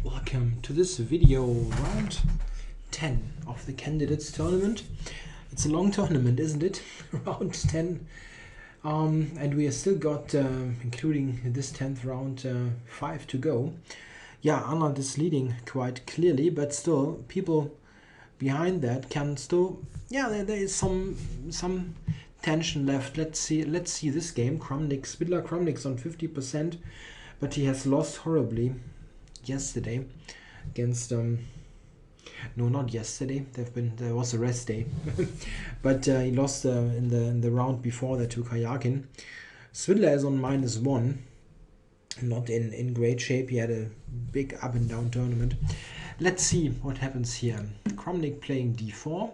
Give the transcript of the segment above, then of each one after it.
Welcome to this video, round 10 of the candidates tournament. It's a long tournament, isn't it? Round 10. And we have still got, including this 10th round, 5 to go. Yeah, Arnold is leading quite clearly, but still, people behind that can still, yeah, there is some tension left. Let's see this game. Svidler Kramnik's on 50%, but he has lost horribly yesterday against no, not yesterday. There was a rest day, but he lost in the round before that to Kayakin. Svidler is on -1, not in great shape. He had a big up and down tournament. Let's see what happens here. Kramnik playing d4,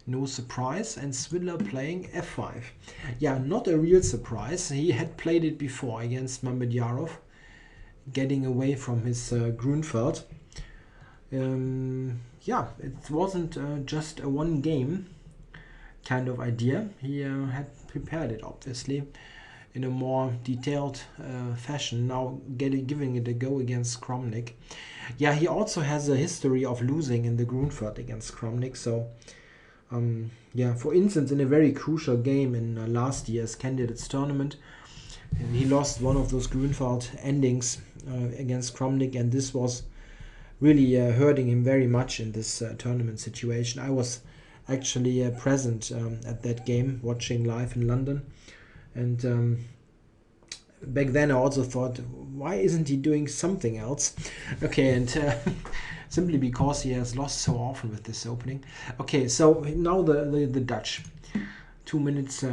no surprise, and Svidler playing f5. Yeah, not a real surprise. He had played it before against Mamedyarov, getting away from his Grunfeld. Yeah, it wasn't just a one game kind of idea. He had prepared it, obviously, in a more detailed fashion, now giving it a go against Kramnik. Yeah, he also has a history of losing in the Grunfeld against Kramnik, so yeah, for instance, in a very crucial game in last year's candidates tournament, he lost one of those Grunfeld endings against Kramnik, and this was really hurting him very much in this tournament situation. I was actually present at that game, watching live in London, and back then I also thought, why isn't he doing something else? Okay, and simply because he has lost so often with this opening. Okay, so now the Dutch. 2 minutes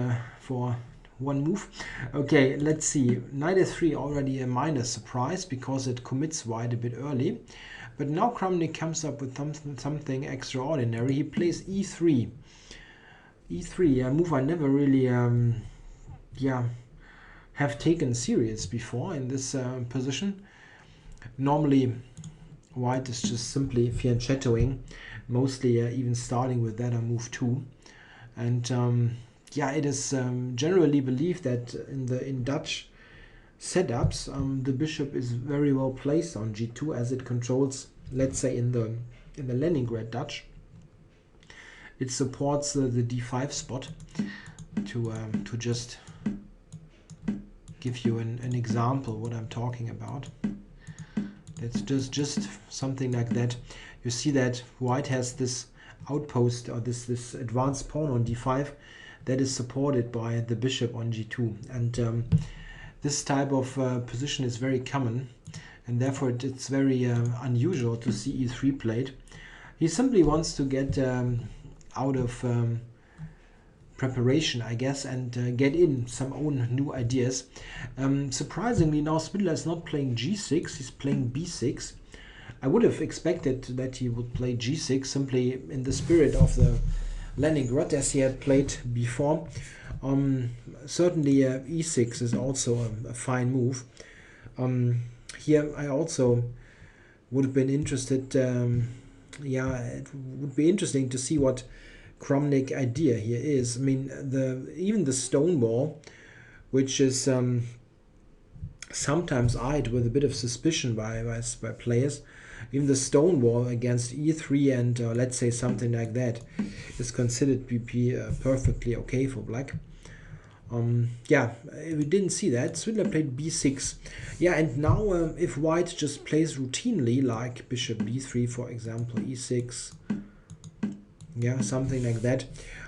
for one move. Okay, let's see. Knight f3 already a minor surprise because it commits white a bit early. But now Kramnik comes up with something extraordinary. He plays e3. E3, a move I never really have taken serious before in this position. Normally, white is just simply fianchettoing, mostly even starting with that on move 2. And yeah, it is generally believed that in Dutch setups, the bishop is very well placed on g2 as it controls, let's say in the Leningrad Dutch, it supports the d5 spot. To just give you an example what I'm talking about, it's just something like that. You see that white has this outpost, or this advanced pawn on d5 that is supported by the bishop on g2, and this type of position is very common, and therefore it's very unusual to see e3 played. He simply wants to get out of preparation, I guess, and get in some own new ideas. Surprisingly, now Svidler is not playing g6, he's playing b6. I would have expected that he would play g6, simply in the spirit of the Leningrad as he had played before. Certainly e6 is also a fine move. Here I also would have been interested, yeah, it would be interesting to see what Kramnik idea here is. I mean, even the stone wall, which is sometimes eyed with a bit of suspicion by players, even the stone wall against e3 and let's say something like that is considered to be perfectly okay for black. Yeah, we didn't see that. Svidler played b6. Yeah, and now if white just plays routinely, like bishop b3, for example, e6, yeah, something like that,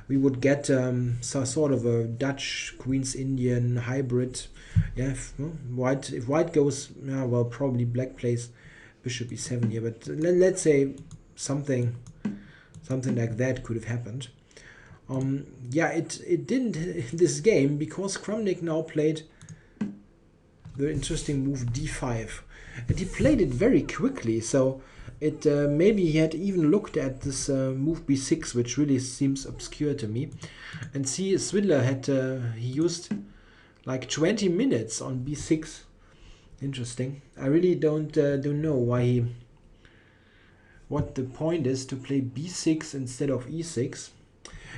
we would get sort of a Dutch Queen's Indian hybrid. Yeah, if white goes, yeah, well, probably black plays bishop e7 here, but let's say something like that could have happened. Yeah, it didn't in this game because Kramnik now played the interesting move d5, and he played it very quickly, so it maybe he had even looked at this move b6, which really seems obscure to me. And see, Svidler had he used like 20 minutes on b6. Interesting. I really don't know what the point is to play b6 instead of e6.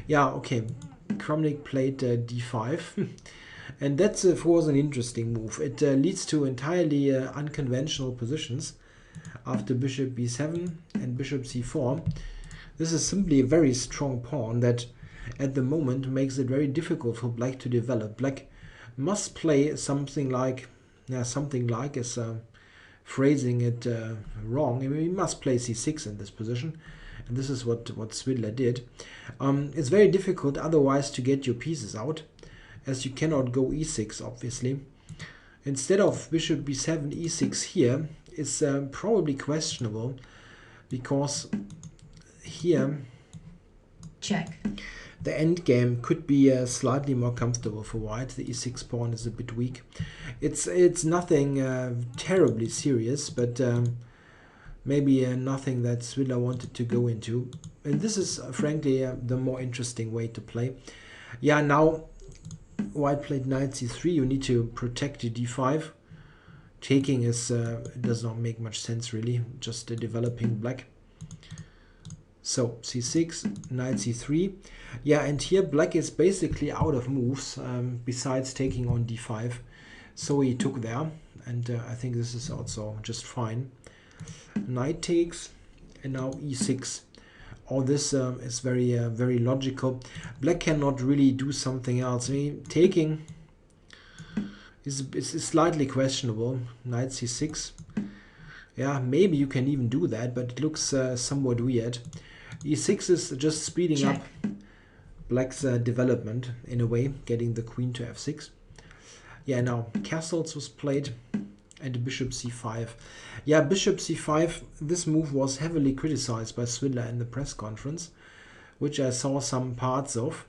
Yeah, okay. Kramnik played d5, and that was an interesting move. It leads to entirely unconventional positions. after bishop b7 and bishop c4. This is simply a very strong pawn that at the moment makes it very difficult for black to develop. Black must play something like, is phrasing it wrong. I mean, he must play c6 in this position, and this is what Svidler did. It's very difficult otherwise to get your pieces out, as you cannot go e6, obviously. Instead of bishop b7, e6 here is probably questionable, because here check. The endgame could be slightly more comfortable for white. The e6 pawn is a bit weak. It's nothing terribly serious, but maybe nothing that Svidler wanted to go into. And this is frankly the more interesting way to play. Yeah, now white played knight c3. You need to protect the d5. Taking is does not make much sense really. Just developing black. So c6, knight c3. Yeah, and here black is basically out of moves besides taking on d5. So he took there, and I think this is also just fine. Knight takes, and now e6. All this is very logical. Black cannot really do something else. I mean, taking is slightly questionable. Knight c6. Yeah, maybe you can even do that, but it looks somewhat weird. e6 is just speeding check. up black's development in a way, getting the queen to f6. Yeah, now castles was played, and bishop c5. Yeah, bishop c5, this move was heavily criticized by Svidler in the press conference, which I saw some parts of.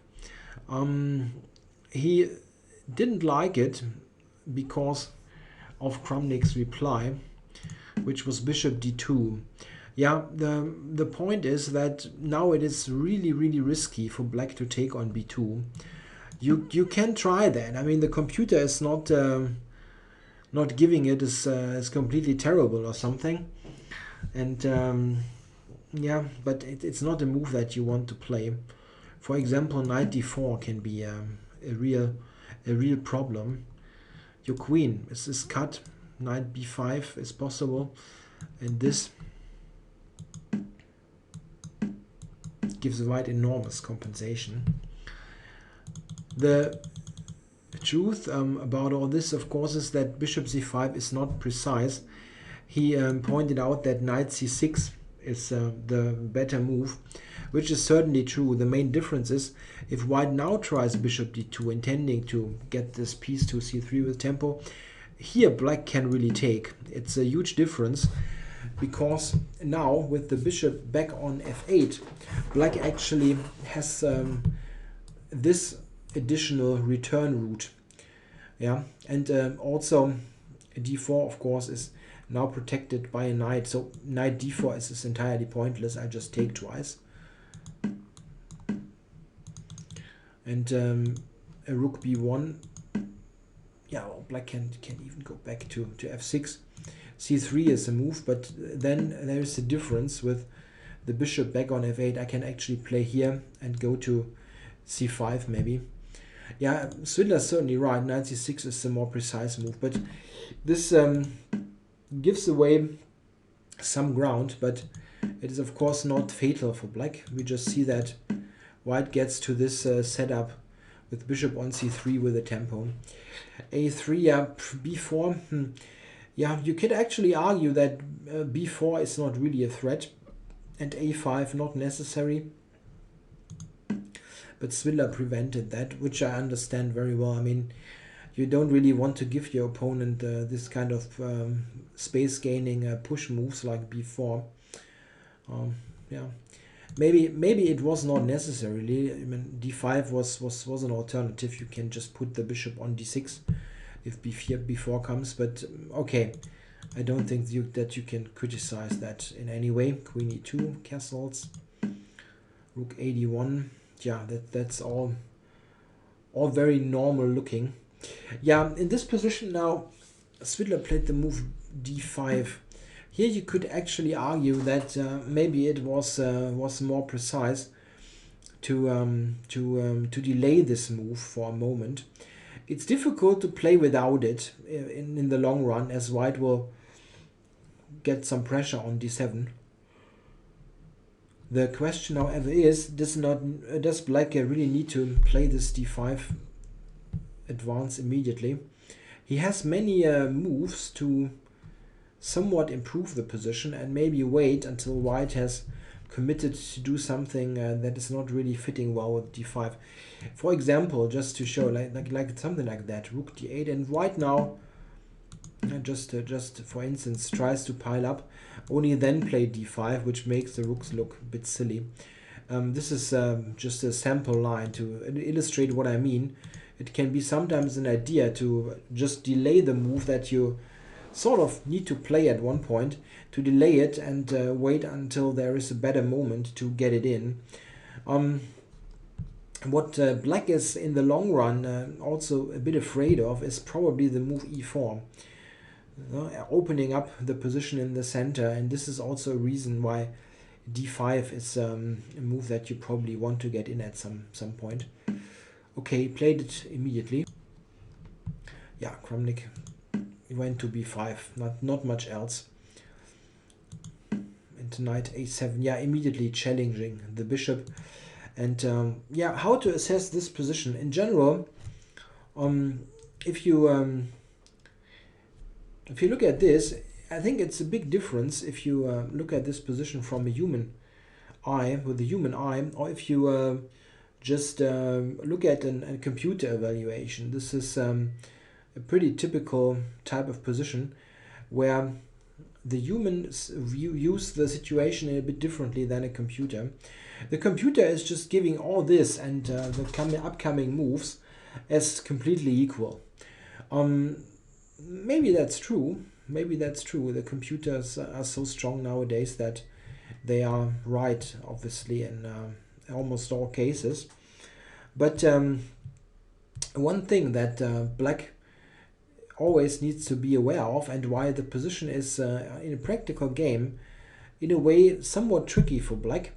He didn't like it because of Kramnik's reply, which was bishop d2. Yeah, the point is that now it is really risky for black to take on b2. You can try that. I mean, the computer is not giving it as completely terrible or something, and yeah, but it's not a move that you want to play. For example, knight d4 can be a real problem. Your queen is cut. Knight b5 is possible, and this gives white enormous compensation. The truth about all this, of course, is that bishop c5 is not precise. He pointed out that knight c6 is the better move, which is certainly true. The main difference is if white now tries bishop d2, intending to get this piece to c3 with tempo, here black can really take. It's a huge difference, because now with the bishop back on f8, black actually has this additional return route. Yeah, and also d4 of course is now protected by a knight, so knight d4 is entirely pointless. I just take twice, and a rook b1. Yeah, well, black can even go back to f6. c3 is a move, but then there is a difference with the bishop back on f8. I can actually play here and go to c5 maybe. Yeah, Svidler is certainly right. Knight c6 is the more precise move, but this gives away some ground, but it is of course not fatal for black. We just see that white gets to this setup with bishop on c3 with a tempo. a3, yeah, b4. Yeah, you could actually argue that b4 is not really a threat, and a5 not necessary. But Svidler prevented that, which I understand very well. I mean, you don't really want to give your opponent this kind of space gaining push moves like b4. Yeah, maybe it was not necessarily. I mean, d5 was an alternative. You can just put the bishop on d6 if b4 comes. But okay, I don't think that you can criticize that in any way. Queen e2, castles, rook a1. Yeah, that's all very normal looking. Yeah, in this position now, Svidler played the move d5. Here you could actually argue that maybe it was more precise to delay this move for a moment. It's difficult to play without it in the long run, as white will get some pressure on d7. The question, however, is does black really need to play this d5 advance immediately? He has many moves to somewhat improve the position and maybe wait until white has committed to do something that is not really fitting well with d5. For example, just to show like something like that, rook d8, and white now just for instance tries to pile up, only then play d5, which makes the rooks look a bit silly. This is just a sample line to illustrate what I mean. It can be sometimes an idea to just delay the move that you sort of need to play at one point, to delay it and wait until there is a better moment to get it in. What black is in the long run also a bit afraid of is probably the move e4, opening up the position in the center, and this is also a reason why d5 is a move that you probably want to get in at some point. Okay, played it immediately. Yeah, Kramnik went to b5, not much else. And knight a7, yeah, immediately challenging the bishop. And yeah, how to assess this position in general? If you look at this, I think it's a big difference if you look at this position from a human eye, with a human eye, or if you just look at a computer evaluation. This is a pretty typical type of position where the humans use the situation a bit differently than a computer. The computer is just giving all this and the upcoming moves as completely equal. Maybe that's true. Maybe that's true. The computers are so strong nowadays that they are right, obviously, in almost all cases. But one thing that black always needs to be aware of, and why the position is in a practical game in a way somewhat tricky for black,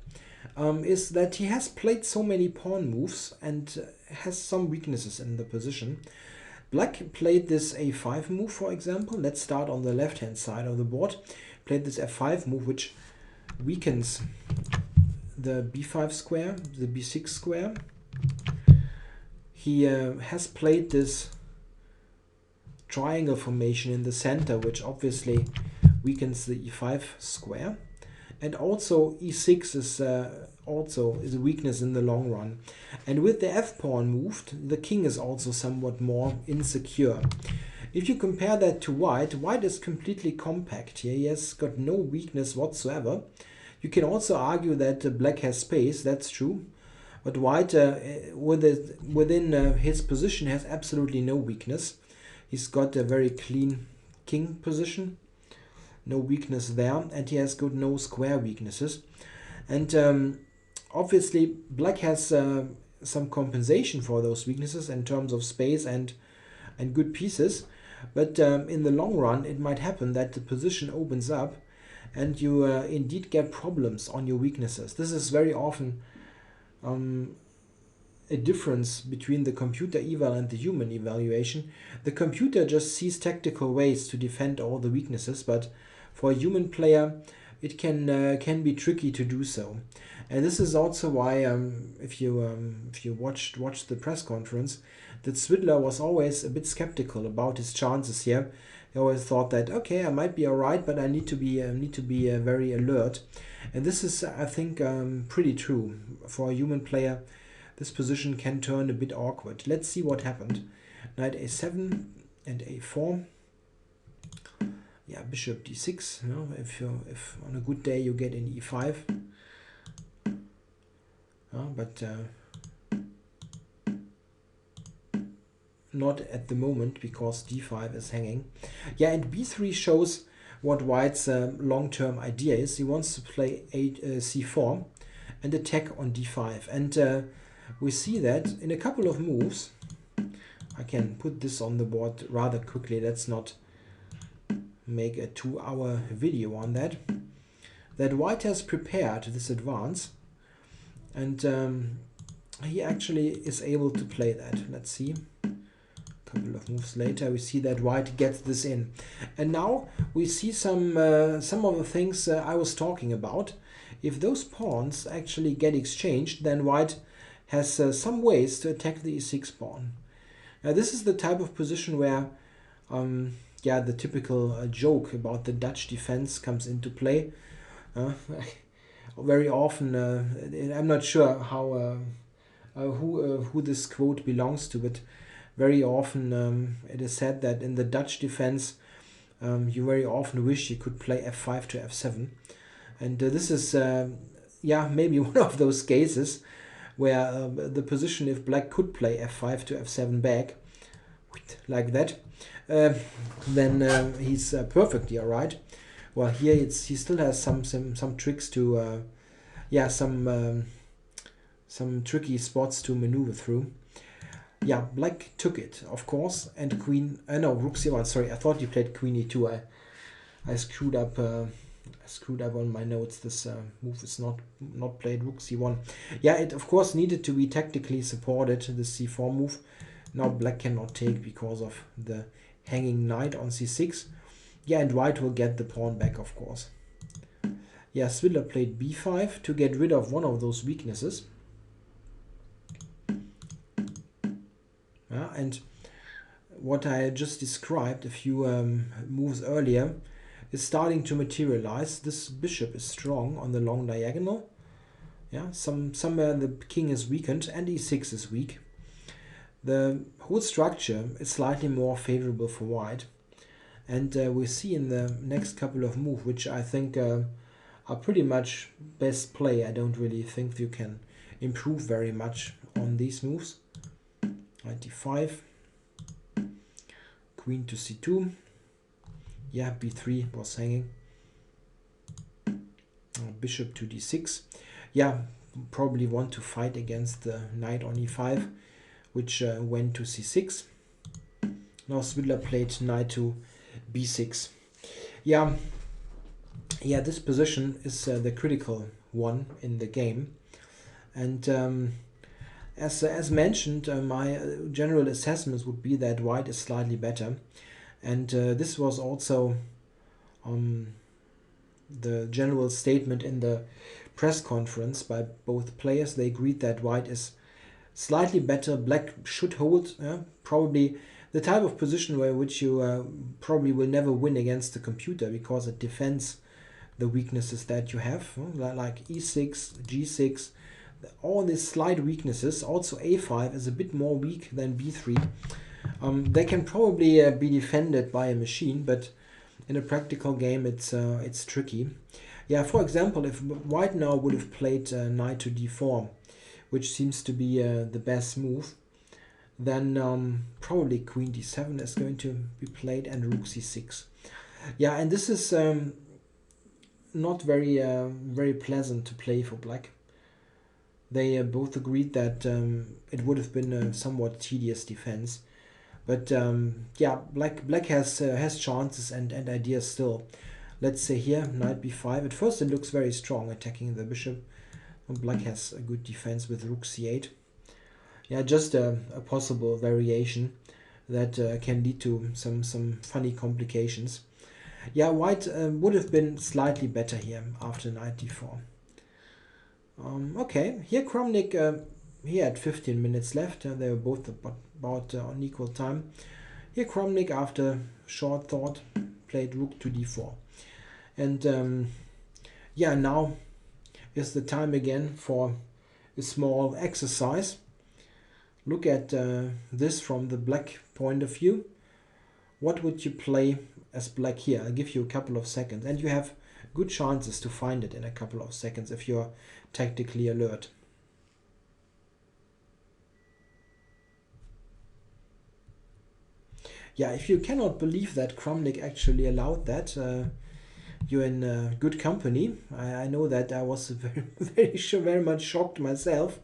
is that he has played so many pawn moves and has some weaknesses in the position. Black played this a5 move, for example. Let's start on the left hand side of the board. Played this f5 move, which weakens the b5 square, the b6 square. He has played this triangle formation in the center, which obviously weakens the e5 square, and also e6 is also a weakness in the long run. And with the f pawn moved, the king is also somewhat more insecure. If you compare that to white, white is completely compact here. He has got no weakness whatsoever. You can also argue that black has space, that's true, but white within his position has absolutely no weakness. He's got a very clean king position, no weakness there, and he has got no square weaknesses. And obviously black has some compensation for those weaknesses in terms of space and good pieces, but in the long run it might happen that the position opens up and you indeed get problems on your weaknesses. This is very often a difference between the computer eval and the human evaluation. The computer just sees tactical ways to defend all the weaknesses, but for a human player it can be tricky to do so. And this is also why if you watched the press conference, that Svidler was always a bit skeptical about his chances here. He always thought that, okay, I might be alright, but I need to be very alert. And this is, I think, pretty true. For a human player, this position can turn a bit awkward. Let's see what happened. Knight a7 and a4. Yeah, bishop d6. You know, if on a good day you get in e5. But not at the moment, because d5 is hanging. Yeah, and b3 shows what white's long-term idea is. He wants to play c4 and attack on d5. And we see that in a couple of moves. I can put this on the board rather quickly. Let's not make a 2-hour video on that. That white has prepared this advance, and he actually is able to play that. Let's see. couple of moves later, we see that white gets this in. And now we see some of the things I was talking about. If those pawns actually get exchanged, then white has some ways to attack the e6 pawn. Now this is the type of position where the typical joke about the Dutch defense comes into play. Very often, I'm not sure how who this quote belongs to, but very often it is said that in the Dutch defense, you very often wish you could play f5 to f7, and this is maybe one of those cases where the position, if black could play f5 to f7 back like that, then he's perfectly alright. Well, here he still has some tricks to some tricky spots to maneuver through. Yeah, black took it, of course, and queen. No, rook c1. Sorry, I thought you played queen e2. I screwed up. Screwed up on my notes. This move is not played. Rook c1. Yeah, it of course needed to be tactically supported. The c4 move. Now black cannot take because of the hanging knight on c6. Yeah, and white will get the pawn back, of course. Yeah, Svidler played b5 to get rid of one of those weaknesses. Yeah, and what I just described a few moves earlier is starting to materialize. This bishop is strong on the long diagonal. Yeah, somewhere the king is weakened and e6 is weak. The whole structure is slightly more favorable for white. And we see in the next couple of moves, which I think are pretty much best play. I don't really think you can improve very much on these moves. Knight d5, queen to c2. Yeah, b3 was hanging. Bishop to d6. Yeah, probably want to fight against the knight on e5, which went to c6. Now Svidler played knight to b6. Yeah, this position is the critical one in the game, and as mentioned, my general assessment would be that white is slightly better, and this was also the general statement in the press conference by both players. They agreed that white is slightly better. Black should hold, probably the type of position which you probably will never win against the computer, because it defends the weaknesses that you have, like e6, g6, all these slight weaknesses. Also a5 is a bit more weak than b3. They can probably be defended by a machine, but in a practical game it's tricky. Yeah, for example, if white now would have played knight to d4, which seems to be the best move, then probably queen d7 is going to be played and rook c6. Yeah, and this is not very pleasant to play for black. They both agreed that it would have been a somewhat tedious defense, but black has chances and ideas still. Let's say here knight b5. At first it looks very strong, attacking the bishop. Black has a good defense with rook c8. Yeah, just a possible variation that can lead to some funny complications. Yeah, white would have been slightly better here after knight d4. Okay, here Kramnik, he had 15 minutes left. They were both about on equal time. Here Kramnik, after short thought, played rook to d4. And now is the time again for a small exercise. Look at this from the black point of view. What would you play as black here? I'll give you a couple of seconds, and you have good chances to find it in a couple of seconds if you're tactically alert. Yeah, if you cannot believe that Kramnik actually allowed that, you're in good company. I know that I was very much shocked myself,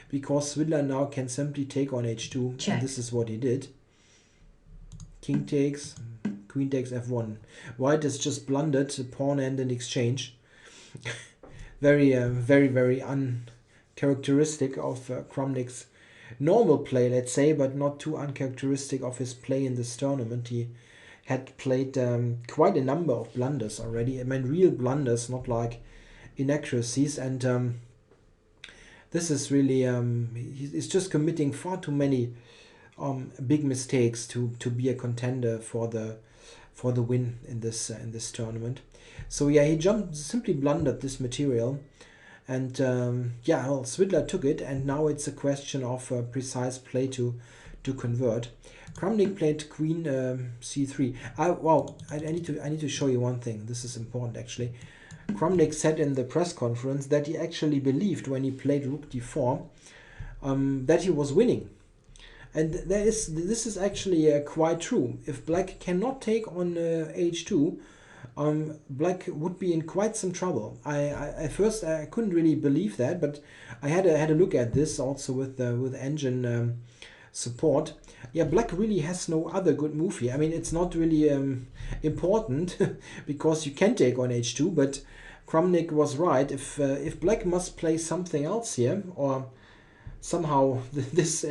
because Svidler now can simply take on h2. Check. And this is what he did. King takes, queen takes f1. White has just blundered a pawn and an exchange. very uncharacteristic of Kramnik's normal play, let's say, but not too uncharacteristic of his play in this tournament. He had played quite a number of blunders already. I mean, real blunders, not like inaccuracies. And this is really he's just committing far too many big mistakes to be a contender for the win in this tournament. So yeah, he simply blundered this material, and yeah, well, Svidler took it, and now it's a question of precise play to convert. Kramnik played Queen c3. I need to show you one thing. This is important actually. Kramnik said in the press conference that he actually believed when he played Rook d4 that he was winning. And this is actually quite true. If Black cannot take on h2, Black would be in quite some trouble. At first I couldn't really believe that, but I had a look at this also with engine support. Yeah, Black really has no other good move here. I mean, it's not really important because you can take on h2, but Kramnik was right. If Black must play something else here, or somehow this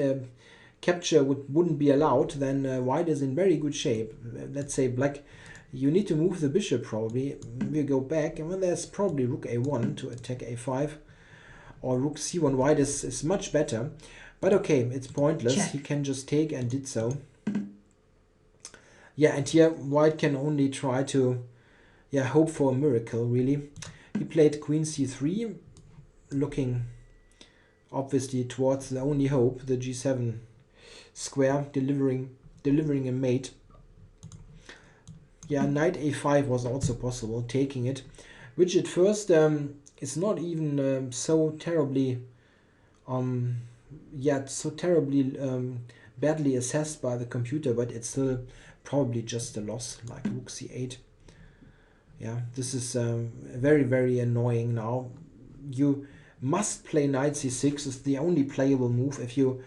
capture wouldn't be allowed, then White is in very good shape. Let's say Black, you need to move the bishop probably. We go back, and then there's probably Rook a1 to attack a5, or Rook c1. White is much better. But okay, it's pointless. Check. He can just take, and did so. Yeah, and here White can only try to hope for a miracle, really. He played Queen c3, looking obviously towards the only hope, the g7 square, delivering a mate. Yeah, knight a5 was also possible, taking it, which at first is not even so terribly badly assessed by the computer, but it's still probably just a loss, like Rook c8. Yeah, this is very, very annoying now. You must play knight c6. It's the only playable move. If you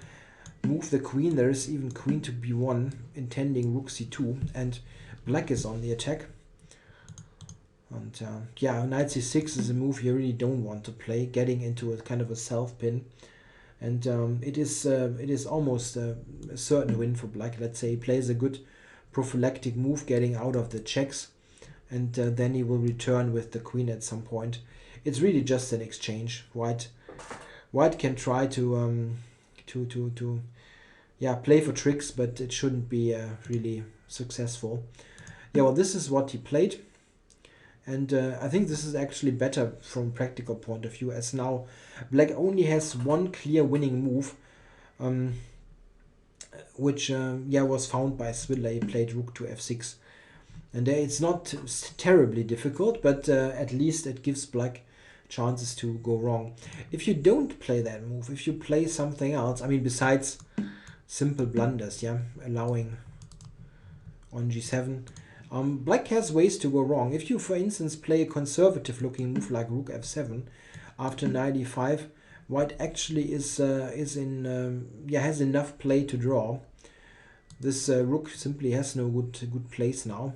move the queen, there is even queen to b1, intending Rook c2, and Black is on the attack. And yeah, knight c6 is a move you really don't want to play, getting into a kind of a self pin. And it is almost a certain win for Black. Let's say he plays a good prophylactic move, getting out of the checks, and then he will return with the queen at some point. It's really just an exchange. White can try to play for tricks, but it shouldn't be really successful. Yeah, well, this is what he played, and I think this is actually better from practical point of view, as now Black only has one clear winning move, which was found by Svidler. He played Rook to f6, and it's not terribly difficult, but at least it gives Black chances to go wrong. If you don't play that move, if you play something else, I mean, besides simple blunders, allowing on g7, Black has ways to go wrong. If you, for instance, play a conservative looking move like Rook f7 after knight e5, White actually has enough play to draw. This Rook simply has no good place now.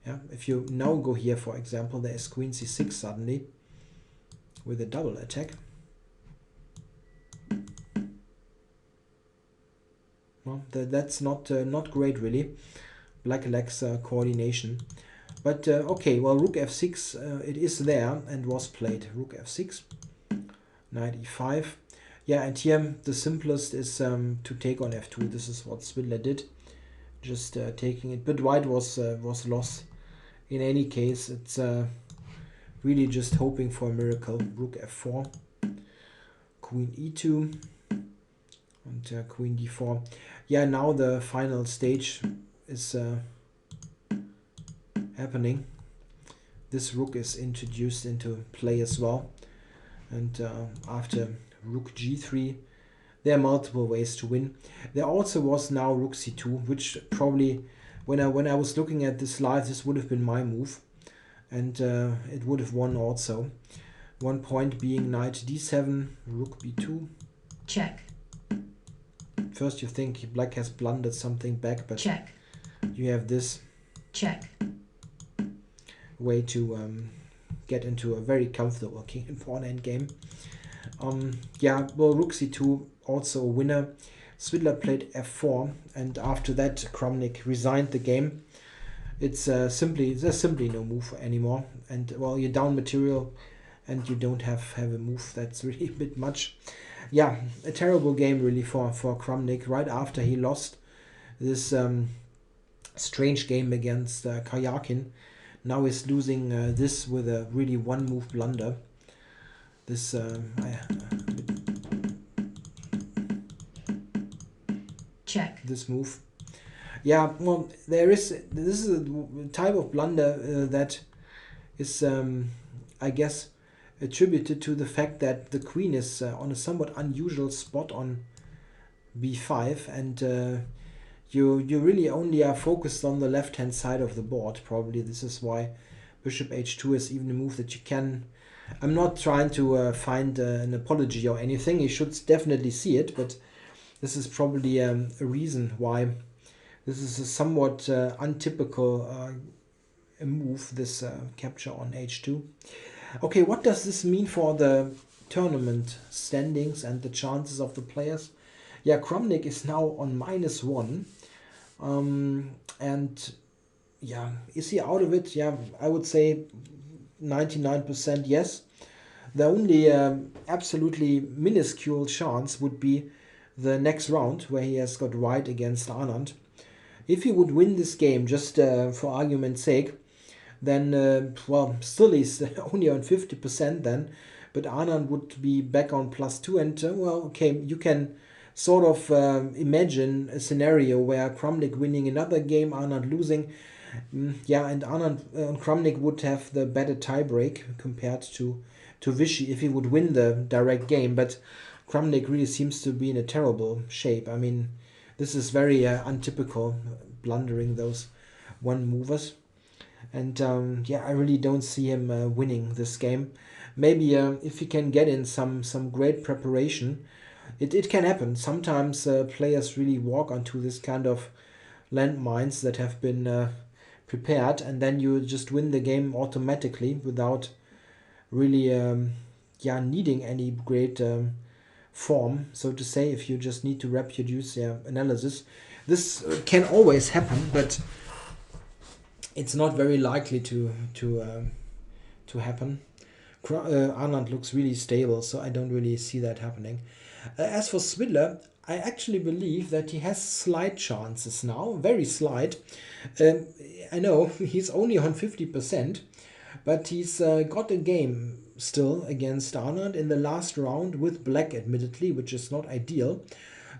Yeah, if you now go here, for example, there is Queen c6 suddenly with a double attack. Well, that's not great really. Black lacks coordination. But okay, well, Rook f6, it is there and was played. Rook f6, knight e5. Yeah, and here the simplest is to take on f2. This is what Svidler did, just taking it. But White was lost. In any case, it's really just hoping for a miracle. Rook f4, Queen e2, and Queen d4. Yeah, now the final stage is happening. This Rook is introduced into play as well, and after Rook g3, there are multiple ways to win. There also was now Rook c2, which probably, when I was looking at this live, this would have been my move, and it would have won also. One point being knight d7, Rook b2. Check. First you think Black has blundered something back, but Check. you have this Check. way to get into a very comfortable king and pawn endgame. Yeah, well, rook c2 also a winner. Svidler played f4, and after that Kramnik resigned the game. It's there's simply no move anymore, and well, you're down material and you don't have a move. That's really a bit much. Yeah, a terrible game really for Kramnik right after he lost this strange game against Karyakin. Now he's losing this with a really one move blunder. This Check. this move. Yeah, well, this is a type of blunder that is, I guess, attributed to the fact that the queen is on a somewhat unusual spot on b5, and you really only are focused on the left hand side of the board. Probably this is why bishop h2 is even a move that you can. I'm not trying to find an apology or anything. You should definitely see it, but this is probably a reason why this is a somewhat untypical move, this capture on h2. Okay, what does this mean for the tournament standings and the chances of the players? Yeah, Kramnik is now on -1. And yeah, is he out of it? Yeah, I would say 99% yes. The only absolutely minuscule chance would be the next round, where he has got white against Anand. If he would win this game, just for argument's sake, then, well, still he's only on 50% then, but Anand would be back on +2, and, well, okay, you can sort of imagine a scenario where Kramnik winning another game, Anand losing. Yeah, and Anand Kramnik would have the better tiebreak compared to Vichy if he would win the direct game, but Kramnik really seems to be in a terrible shape. I mean, this is very untypical, blundering those one movers. And yeah, I really don't see him winning this game. Maybe if he can get in some great preparation, it can happen. Sometimes players really walk onto this kind of landmines that have been prepared, and then you just win the game automatically without really yeah, needing any great form, so to say, if you just need to reproduce your analysis. This can always happen, but it's not very likely to happen. Anand looks really stable, so I don't really see that happening. As for Svidler, I actually believe that he has slight chances now, very slight. I know he's only on 50%, but he's got a game still against Anand in the last round with black, admittedly, which is not ideal.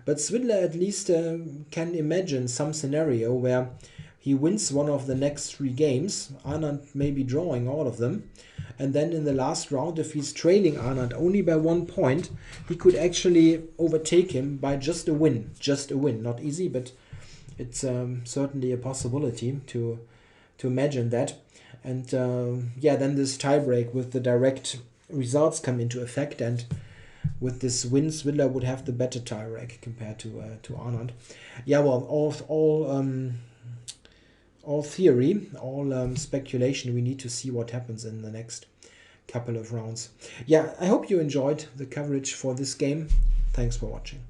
But Svidler at least can imagine some scenario where he wins one of the next 3 games, Anand may be drawing all of them, and then in the last round, if he's trailing Anand only by 1 point, he could actually overtake him by just a win. Just a win. Not easy, but it's certainly a possibility to imagine that. And yeah, then this tiebreak with the direct results come into effect, and with this win, Svidler would have the better tiebreak compared to Anand. Yeah, well, all theory, all speculation. We need to see what happens in the next couple of rounds. Yeah, I hope you enjoyed the coverage for this game. Thanks for watching.